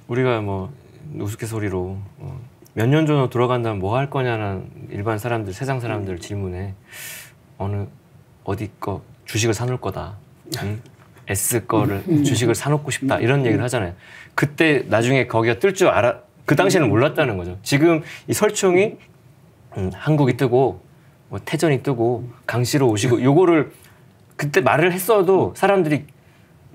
우리가 뭐 우스갯소리로 몇 년 전으로 돌아간다면 뭐 할 거냐는 일반 사람들, 세상 사람들 질문에 어디 거 주식을 사놓을 거다. 응? S 거를 주식을 사놓고 싶다. 이런 얘기를 하잖아요. 그때 나중에 거기가 뜰 줄 그 당시에는 몰랐다는 거죠. 지금 이 설총이 한국이 뜨고 뭐 태전이 뜨고 강씨로 오시고 요거를 그때 말을 했어도 사람들이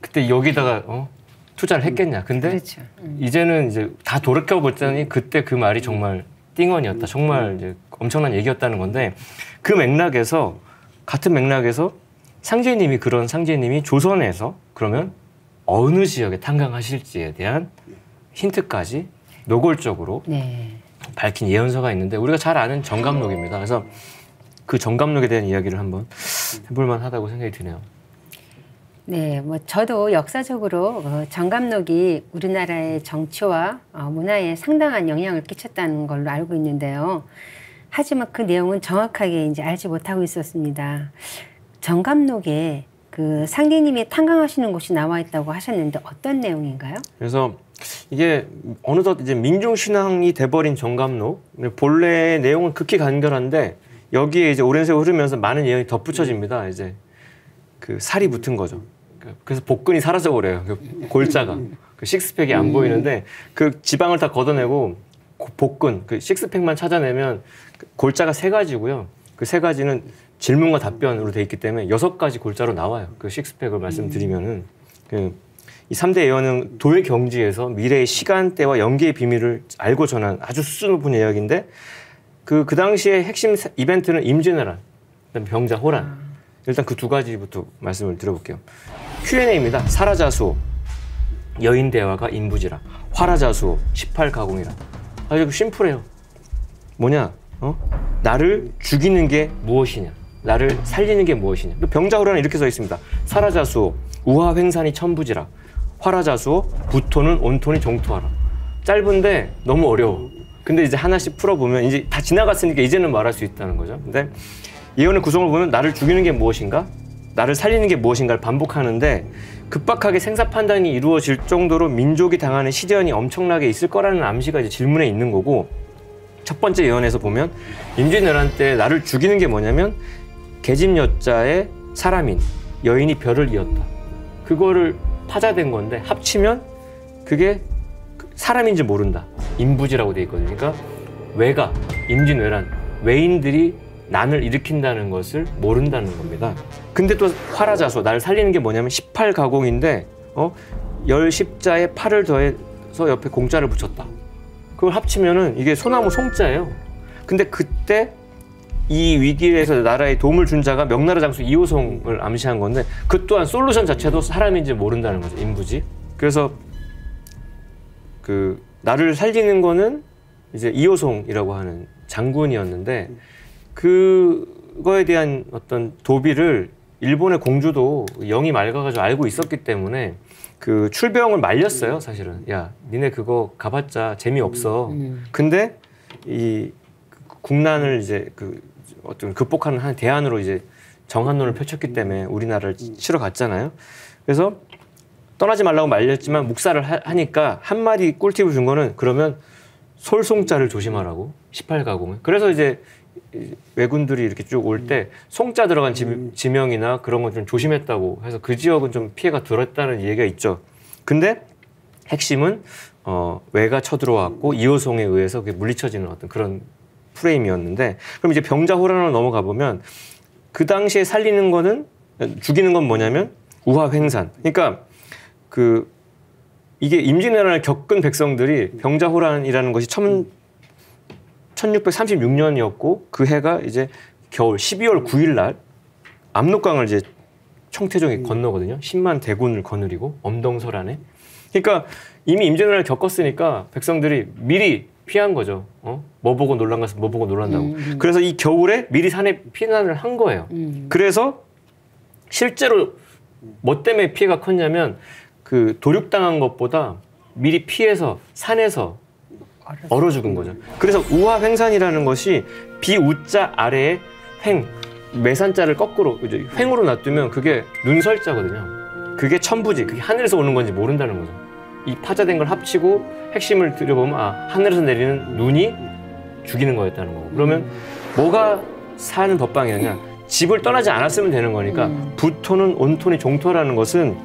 그때 여기다가 투자를 했겠냐. 근데 그렇죠. 이제는 이제 다 돌이켜봤더니 그때 그 말이 정말 띵언이었다. 정말 이제 엄청난 얘기였다는 건데 그 맥락에서 같은 맥락에서 그런 상제님이 조선에서 그러면 어느 지역에 탄광하실지에 대한 힌트까지 노골적으로 밝힌 예언서가 있는데 우리가 잘 아는 정감록입니다. 그래서 그 정감록에 대한 이야기를 한번 해볼 만하다고 생각이 드네요. 네, 뭐 저도 역사적으로 정감록이 우리나라의 정치와 문화에 상당한 영향을 끼쳤다는 걸로 알고 있는데요. 하지만 그 내용은 정확하게 이제 알지 못하고 있었습니다. 정감록에 그 상제님이 탄광하시는 곳이 나와 있다고 하셨는데 어떤 내용인가요? 그래서 이게 어느덧 이제 민중신앙이 돼버린 정감록, 본래 내용은 극히 간결한데 여기에 이제 오랜 세월 흐르면서 많은 예언이 덧붙여집니다. 이제 그 살이 붙은 거죠. 그래서 복근이 사라져 버려요. 그 골자가 그 식스팩이 안 보이는데 그 지방을 다 걷어내고 복근 그 식스팩만 찾아내면 골자가 3가지고요. 그 3가지는 질문과 답변으로 돼 있기 때문에 6가지 골자로 나와요. 그 식스팩을 말씀드리면은 이 3대 예언은 도의 경지에서 미래의 시간대와 연기의 비밀을 알고 전한 아주 수준 높은 예언인데 그 당시의 핵심 이벤트는 임진왜란, 그다음에 병자 호란. 일단 그 2가지부터 말씀을 드려볼게요. Q&A입니다. 사라자수호, 여인대화가 인부지라, 화라자수호, 18가공이라. 아주 심플해요. 뭐냐? 나를 죽이는 게 무엇이냐? 나를 살리는 게 무엇이냐? 병자호란은 이렇게 써 있습니다. 사라자수호, 우하횡산이 천부지라, 화라자수호, 부토는 온토니 정토하라. 짧은데 너무 어려워. 근데 이제 하나씩 풀어보면 이제 다 지나갔으니까 이제는 말할 수 있다는 거죠. 근데 예언의 구성을 보면 나를 죽이는 게 무엇인가? 나를 살리는 게 무엇인가를 반복하는데 급박하게 생사 판단이 이루어질 정도로 민족이 당하는 시련이 엄청나게 있을 거라는 암시가 이제 질문에 있는 거고 첫 번째 예언에서 보면 임진왜란 때 나를 죽이는 게 뭐냐면 계집여자의 사람인 여인이 별을 이었다. 그거를 파자된 건데 합치면 그게 사람인지 모른다. 인부지라고 돼 있거든요. 그러니까 외가, 임진왜란, 외인들이 난을 일으킨다는 것을 모른다는 겁니다. 근데 또 화라자수, 나를 살리는 게 뭐냐면 18가공인데 10십자에 8을 더해서 옆에 공자를 붙였다. 그걸 합치면은 이게 소나무 송자예요. 근데 그때 이 위기에서 나라에 도움을 준 자가 명나라 장수 이호송을 암시한 건데 그 또한 솔루션 자체도 사람인지 모른다는 거죠. 인부지. 그래서 그 나를 살리는 거는 이제 이호송이라고 하는 장군이었는데 그거에 대한 어떤 도비를 일본의 공주도 영이 맑아가지고 알고 있었기 때문에 그 출병을 말렸어요. 사실은 야 니네 그거 가봤자 재미없어. 근데 이 국난을 이제 어떤 극복하는 한 대안으로 이제 정한론을 펼쳤기 때문에 우리나라를 치러 갔잖아요. 그래서 떠나지 말라고 말렸지만 묵살을 하니까 한마디 꿀팁을 준 거는 그러면 솔송자를 조심하라고 18가공은. 그래서 이제 왜군들이 이렇게 쭉 올 때 송자 들어간 지명이나 그런 건 좀 조심했다고 해서 그 지역은 좀 피해가 덜했다는 얘기가 있죠. 근데 핵심은 왜가 쳐들어왔고 이호송에 의해서 그게 물리쳐지는 어떤 그런 프레임이었는데 그럼 이제 병자호란으로 넘어가 보면 그 당시에 살리는 거는 죽이는 건 뭐냐면 우하횡산. 그러니까 이게 임진왜란을 겪은 백성들이 병자호란이라는 것이 1636년이었고 그 해가 이제 겨울 12월 9일 날 압록강을 이제 청태종이 건너거든요. 10만 대군을 거느리고 엄동설안에. 그러니까 이미 임진왜란을 겪었으니까 백성들이 미리 피한 거죠. 뭐 보고 놀란 가서 뭐 보고 놀란다고. 그래서 이 겨울에 미리 산에 피난을 한 거예요. 그래서 실제로 뭐 때문에 피해가 컸냐면 그 도륙당한 것보다 미리 피해서 산에서 얼어 죽은 거죠. 그래서 우하횡산이라는 것이 비우자 아래에 매산자를 거꾸로 횡으로 놔두면 그게 눈설자거든요. 그게 천부지, 그게 하늘에서 오는 건지 모른다는 거죠. 이 파자된 걸 합치고 핵심을 들여보면 하늘에서 내리는 눈이 죽이는 거였다는 거고. 그러면 뭐가 사는 법방이냐? 집을 떠나지 않았으면 되는 거니까 부토는 온토니 종토라는 것은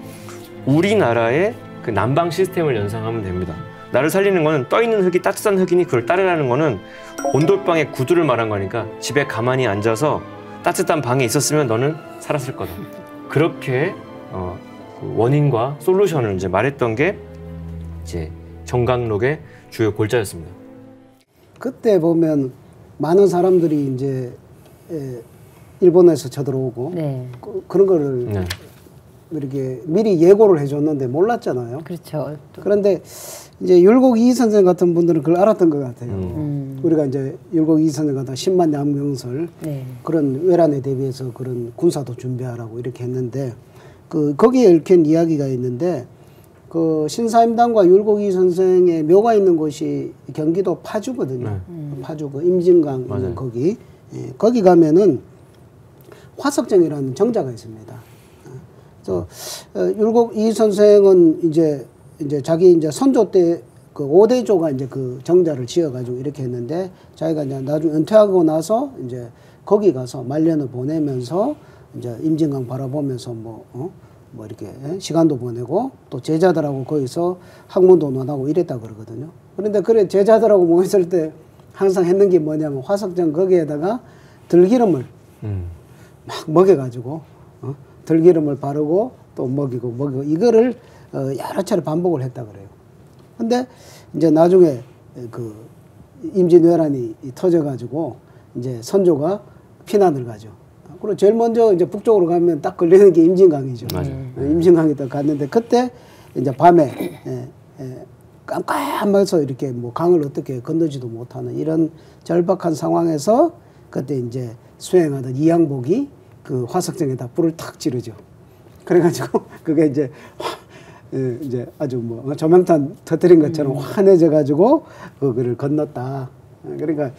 우리나라의 그 난방 시스템을 연상하면 됩니다. 나를 살리는 거는 떠 있는 흙이 따뜻한 흙이니 그걸 따르라는 거는 온돌방의 구두를 말한 거니까 집에 가만히 앉아서 따뜻한 방에 있었으면 너는 살았을 거다. 그렇게 그 원인과 솔루션을 이제 말했던 게 이제 정강록의 주요 골자였습니다. 그때 보면 많은 사람들이 이제 일본에서 쳐들어오고 네. 그런 거를 네. 이렇게 미리 예고를 해줬는데 몰랐잖아요. 그렇죠. 그런데 이제 율곡 이 선생 같은 분들은 그걸 알았던 것 같아요. 우리가 이제 율곡 이 선생 같은 10만 양병설 네. 그런 외란에 대비해서 그런 군사도 준비하라고 이렇게 했는데 거기에 얽힌 이야기가 있는데 그 신사임당과 율곡 이 선생의 묘가 있는 곳이 경기도 파주거든요. 파주 그 임진강 있는 거기. 예, 거기 가면은 화석정이라는 정자가 있습니다. 그래서 율곡 이 선생은 이제 자기 이제 선조 때 그 오대조가 이제 그 정자를 지어가지고 이렇게 했는데 자기가 이제 나중에 은퇴하고 나서 이제 거기 가서 말년을 보내면서 이제 임진강 바라보면서 뭐 이렇게 시간도 보내고 또 제자들하고 거기서 학문도 논하고 이랬다 그러거든요. 그런데 그래 제자들하고 모였을 때 항상 했는 게 뭐냐면 화석정 거기에다가 들기름을 막 먹여가지고 들기름을 바르고 또 먹이고 이거를 여러 차례 반복을 했다 그래요. 근데 이제 나중에 그 임진왜란이 터져가지고 이제 선조가 피난을 가죠. 그리고 제일 먼저 이제 북쪽으로 가면 딱 걸리는 게 임진강이죠. 임진강에 딱 갔는데 그때 이제 밤에 깜깜해서 이렇게 뭐 강을 어떻게 건너지도 못하는 이런 절박한 상황에서 그때 이제 수행하던 이양복이 그 화석정에다 불을 탁 지르죠. 그래가지고 그게 이제 아주 뭐 조명탄 터뜨린 것처럼 환해져가지고 그거를 건넜다. 그러니까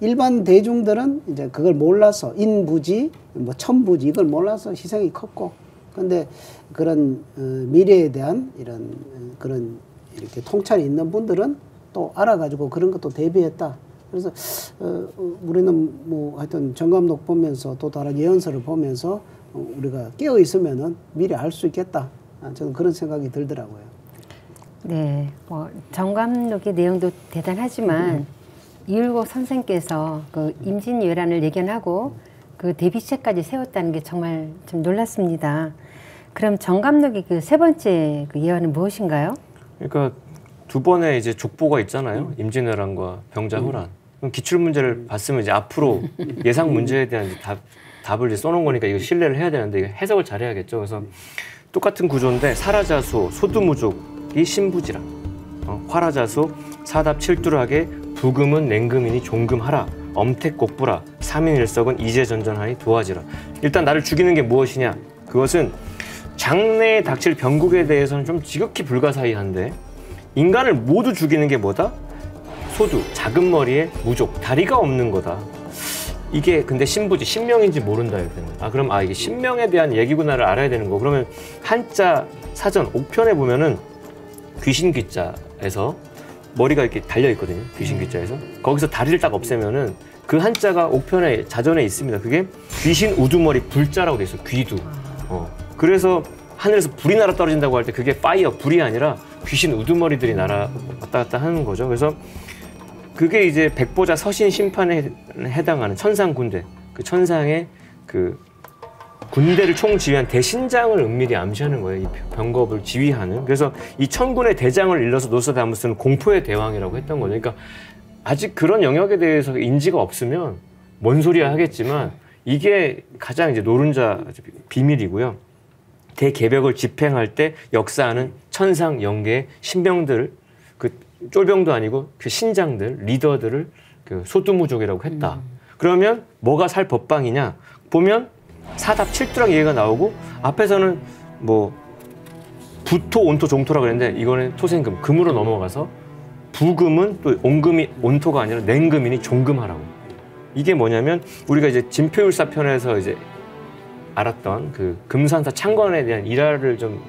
일반 대중들은 이제 그걸 몰라서 인부지, 뭐 천부지 이걸 몰라서 희생이 컸고, 근데 그런 미래에 대한 이런 그런 이렇게 통찰이 있는 분들은 또 알아가지고 그런 것도 대비했다. 그래서 우리는 뭐 하여튼 정감록 보면서 또 다른 예언서를 보면서 우리가 깨어 있으면은 미리 알 수 있겠다. 저는 그런 생각이 들더라고요. 네, 뭐 정감록의 내용도 대단하지만 이율곡 선생께서 그 임진왜란을 예견하고 그 대비책까지 세웠다는 게 정말 좀 놀랐습니다. 그럼 정감록의 그 세 번째 그 예언은 무엇인가요? 그러니까 두 번의 이제 족보가 있잖아요. 임진왜란과 병자호란. 그럼 기출 문제를 봤으면 이제 앞으로 예상 문제에 대한 이제 답을 이제 써놓은 거니까 이거 신뢰를 해야 되는데 이거 해석을 잘해야겠죠. 그래서 똑같은 구조인데 사라자수 소두무족이 신부지라. 화라자수 사답칠두락에 부금은 냉금이니 종금하라. 엄택곡부라. 삼인일석은 이제전전하니 도와지라. 일단 나를 죽이는 게 무엇이냐? 그것은 장래에 닥칠 병국에 대해서는 좀 지극히 불가사의한데 인간을 모두 죽이는 게 뭐다? 소두, 작은 머리에 무족, 다리가 없는 거다. 이게 근데 신부지, 신명인지 모른다 이렇게는. 그럼 이게 신명에 대한 얘기구나를 알아야 되는 거. 그러면 한자 사전 옥편에 보면은 귀신 귀자에서 머리가 이렇게 달려 있거든요. 귀신 귀자에서. 거기서 다리를 딱 없애면은 그 한자가 옥편에 자전에 있습니다. 그게 귀신 우두머리 불자라고 돼 있어요. 귀두. 그래서 하늘에서 불이 날아 떨어진다고 할 때 그게 파이어, 불이 아니라 귀신 우두머리들이 날아 왔다 갔다 하는 거죠. 그래서 그게 이제 백보자 서신 심판에 해당하는 천상 군대, 그 천상의 그 군대를 총지휘한 대신장을 은밀히 암시하는 거예요. 이 병겁을 지휘하는. 그래서 이 천군의 대장을 일러서 노스다무스는 공포의 대왕이라고 했던 거죠. 그러니까 아직 그런 영역에 대해서 인지가 없으면 뭔 소리야 하겠지만 이게 가장 이제 노른자 비밀이고요. 대개벽을 집행할 때 역사하는 천상 영계의 신병들, 그 쫄병도 아니고 그 신장들, 리더들을 그 소두무족이라고 했다. 그러면 뭐가 살 법방이냐? 보면 사답 칠두락 얘기가 나오고 앞에서는 뭐 부토, 온토, 종토라 그랬는데 이거는 토생금, 금으로 넘어가서 부금은 또 온금이 온토가 아니라 냉금이니 종금하라고. 이게 뭐냐면 우리가 이제 진표율사 편에서 이제 알았던 그 금산사 창건에 대한 일화를 좀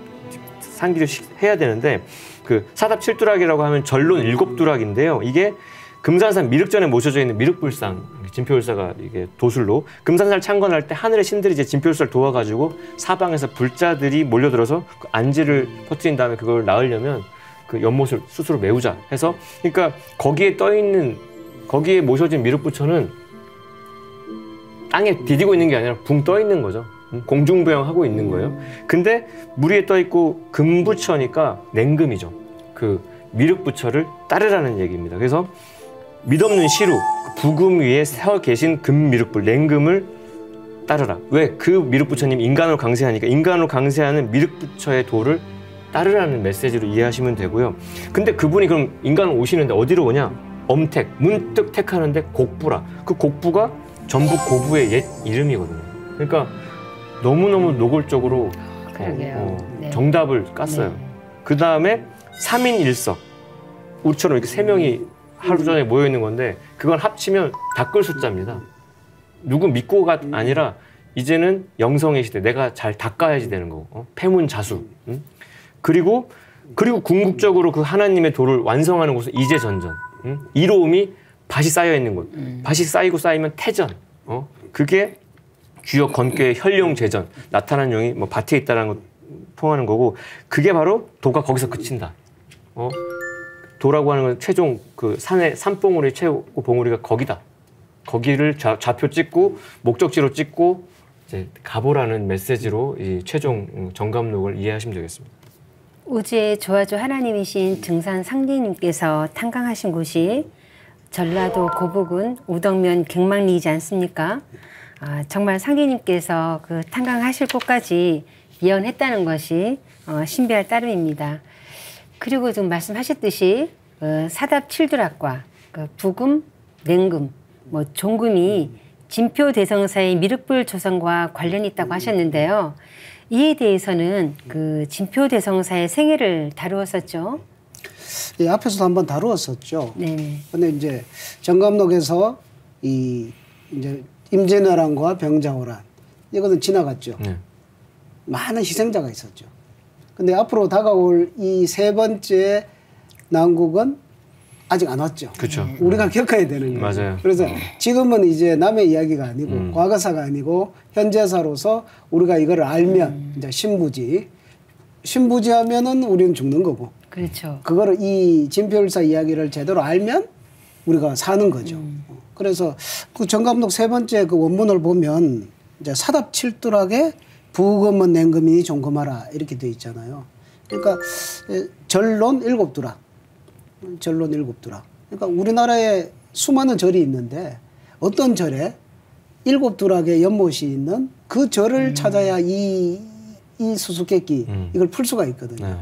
상기를 해야 되는데 그 사답칠두락이라고 하면 전론 7두락인데요. 이게 금산산 미륵전에 모셔져 있는 미륵불상, 진표율사가 이게 도술로 금산산을 창건할 때 하늘의 신들이 이제 진표율사를 도와가지고 사방에서 불자들이 몰려들어서 그 안지를 퍼뜨린 다음에 그걸 낳으려면 그 연못을 스스로 메우자 해서 그러니까 거기에 모셔진 미륵부처는 땅에 디디고 있는 게 아니라 붕 떠 있는 거죠. 공중부양하고 있는 거예요. 근데 물 위에 떠 있고 금부처니까 냉금이죠. 그 미륵부처를 따르라는 얘기입니다. 그래서 믿없는 시루, 부금 위에 서 계신 금미륵불, 냉금을 따르라. 왜? 그 미륵부처님 인간으로 강세하니까 인간으로 강세하는 미륵부처의 도를 따르라는 메시지로 이해하시면 되고요. 근데 그분이 그럼 인간으로 오시는데 어디로 오냐? 엄택, 문득 택하는데 곡부라. 그 곡부가 전북 고부의 옛 이름이거든요. 그러니까 너무너무 노골적으로 네. 정답을 깠어요. 네. 그 다음에 3인 1석. 우리처럼 이렇게 3명이 하루 전에 모여 있는 건데 그건 합치면 닦을 숫자입니다. 누구 믿고가 아니라 이제는 영성의 시대, 내가 잘 닦아야지 되는 거고. 폐문자수. 그리고 궁극적으로 그 하나님의 도를 완성하는 곳은 이제전전. 이로움이 밭이 쌓여 있는 곳. 밭이 쌓이고 쌓이면 태전. 그게 주역 건괴의 현룡제전. 나타난 용이 뭐 밭에 있다는 걸 포함하는 거고 그게 바로 도가 거기서 그친다. 도라고 하는 건 최종 그 산의 산봉우리 최고 봉우리가 거기다. 거기를 좌표 찍고 목적지로 찍고 이제 가보라는 메시지로 이 최종 정감록을 이해하시면 되겠습니다. 우주의 조화조 하나님이신 등산 상제님께서 탄광하신 곳이 전라도 고북은 우덕면 갱망리이지 않습니까? 정말 상제님께서 그 탄광하실 곳까지 예언했다는 것이 신비할 따름입니다. 그리고 지금 말씀하셨듯이 사답칠두락과 그 부금, 냉금, 뭐 종금이 진표대성사의 미륵불 조성과 관련이 있다고 하셨는데요. 이에 대해서는 그 진표대성사의 생애를 다루었었죠. 예, 앞에서도 한번 다루었었죠. 네. 근데 이제 정감록에서 이제 임진왜란과 병자호란 이거는 지나갔죠. 네. 많은 희생자가 있었죠. 근데 앞으로 다가올 이 3번째 난국은 아직 안 왔죠. 그렇죠. 우리가 겪어야 되는 거예요. 맞아요. 그래서 지금은 이제 남의 이야기가 아니고 과거사가 아니고 현재사로서 우리가 이걸 알면 이제 신부지하면은 우리는 죽는 거고. 그렇죠. 그거를 이 진표율사 이야기를 제대로 알면 우리가 사는 거죠. 그래서 그 정감록 3번째 그 원문을 보면 이제 사답칠두락에 부금은 냉금이니 종금하라 이렇게 돼 있잖아요. 그러니까 전론 7두락. 전론 7두락. 그러니까 우리나라에 수많은 절이 있는데 어떤 절에 7두락의 연못이 있는 그 절을 찾아야 이 수수께끼 이걸 풀 수가 있거든요. 네.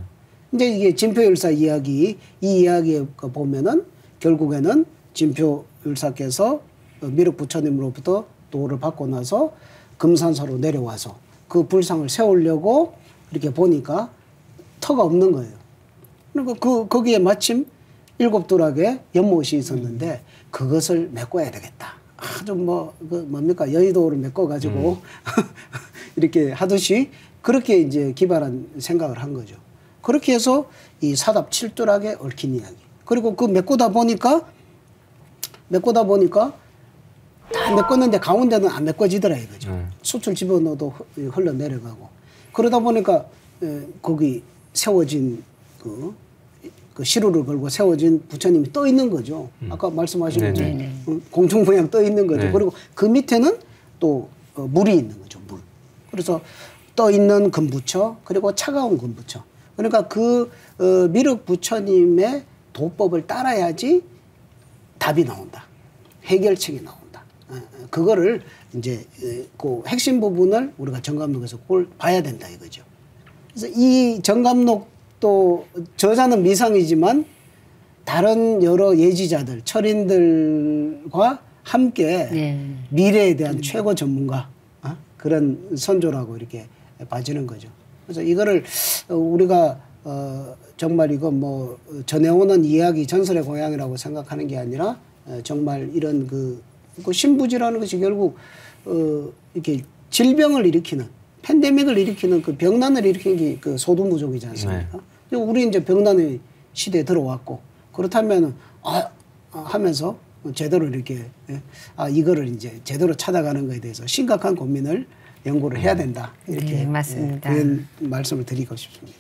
이제 이게 진표율사 이야기, 이 이야기에 보면은 결국에는 진표율사께서 미륵부처님으로부터 도를 받고 나서 금산사로 내려와서 그 불상을 세우려고 이렇게 보니까 터가 없는 거예요. 그리고 거기에 마침 7두락의 연못이 있었는데 그것을 메꿔야 되겠다. 아주 뭡니까 여의도를 메꿔가지고 이렇게 하듯이 그렇게 이제 기발한 생각을 한 거죠. 그렇게 해서 이 사답칠두락에 얽힌 이야기. 그리고 그 메꾸다 보니까 다 메꿨는데 가운데는 안 메꿔지더라 이거죠. 숯을 집어넣어도 흘러내려가고. 그러다 보니까 거기 세워진 그 시루를 걸고 세워진 부처님이 떠 있는 거죠. 아까 말씀하신 것처럼 공중 모양 떠 있는 거죠. 네. 그리고 그 밑에는 또 물이 있는 거죠. 물. 그래서 떠 있는 금부처 그리고 차가운 금부처. 그러니까 그 미륵 부처님의 도법을 따라야지 답이 나온다. 해결책이 나온다. 그거를 이제 그 핵심 부분을 우리가 정감록에서 그걸 봐야 된다 이거죠. 그래서 이 정감록도 저자는 미상이지만 다른 여러 예지자들, 철인들과 함께 미래에 대한 최고 전문가 그런 선조라고 이렇게 봐지는 거죠. 그래서 이거를 우리가 정말 이거 뭐 전해오는 이야기 전설의 고향이라고 생각하는 게 아니라 정말 이런 그 신부지라는 것이 결국 이렇게 질병을 일으키는 팬데믹을 일으키는 그 병난을 일으킨 게 그 소두무족이지 않습니까? 우리 이제 병난의 시대에 들어왔고 그렇다면 하면서 제대로 이렇게 이거를 이제 제대로 찾아가는 것에 대해서 심각한 고민을 연구를 해야 된다 이렇게 네, 맞습니다. 그런 말씀을 드리고 싶습니다.